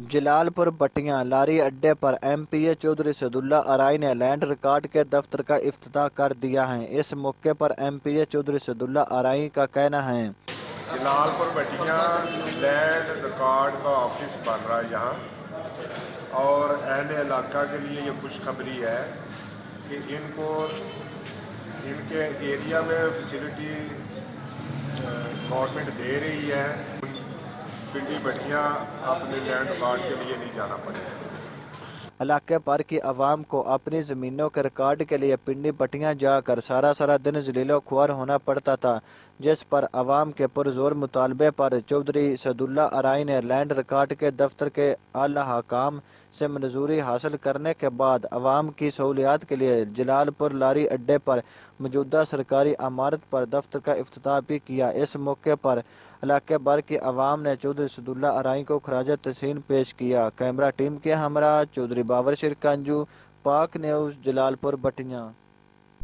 जलालपुर बटियां लारी अड्डे पर एमपीए चौधरी सदुल्ला अराई ने लैंड रिकॉर्ड के दफ्तर का इफ्तिताह कर दिया है। इस मौके पर एमपीए चौधरी सदुल्ला अराई का कहना है, जलालपुर बटियां लैंड रिकॉर्ड का ऑफिस बन रहा है यहाँ, और अहले इलाका के लिए ये खुशखबरी है कि इनको इनके एरिया में फैसिलिटी गवर्नमेंट दे रही है। पिंडी बटियां अपने लैंड रिकॉर्ड के लिए नहीं जाना पड़ेगा। इलाके पर की आवाम को अपनी ज़मीनों के रिकॉर्ड के लिए पिंडी बटियां जाकर सारा दिन जलीलो खुआर होना पड़ता था, जिस पर आवाम के पुरजोर मुतालबे पर चौधरी सदुल्ला अराई ने लैंड रिकॉर्ड के दफ्तर के आला हकाम से मंजूरी हासिल करने के बाद आवाम की सहूलियात के लिए जलालपुर लारी अड्डे पर मौजूदा सरकारी इमारत पर दफ्तर का इफ्तिताह भी किया। इस मौके पर इलाके भर की आवाम ने चौधरी सदुल्ला अराई को खराज तहसीन पेश किया। कैमरा टीम के हमरा चौधरी बाबर शिरकंजू, पाक न्यूज़, जलालपुर बटियां।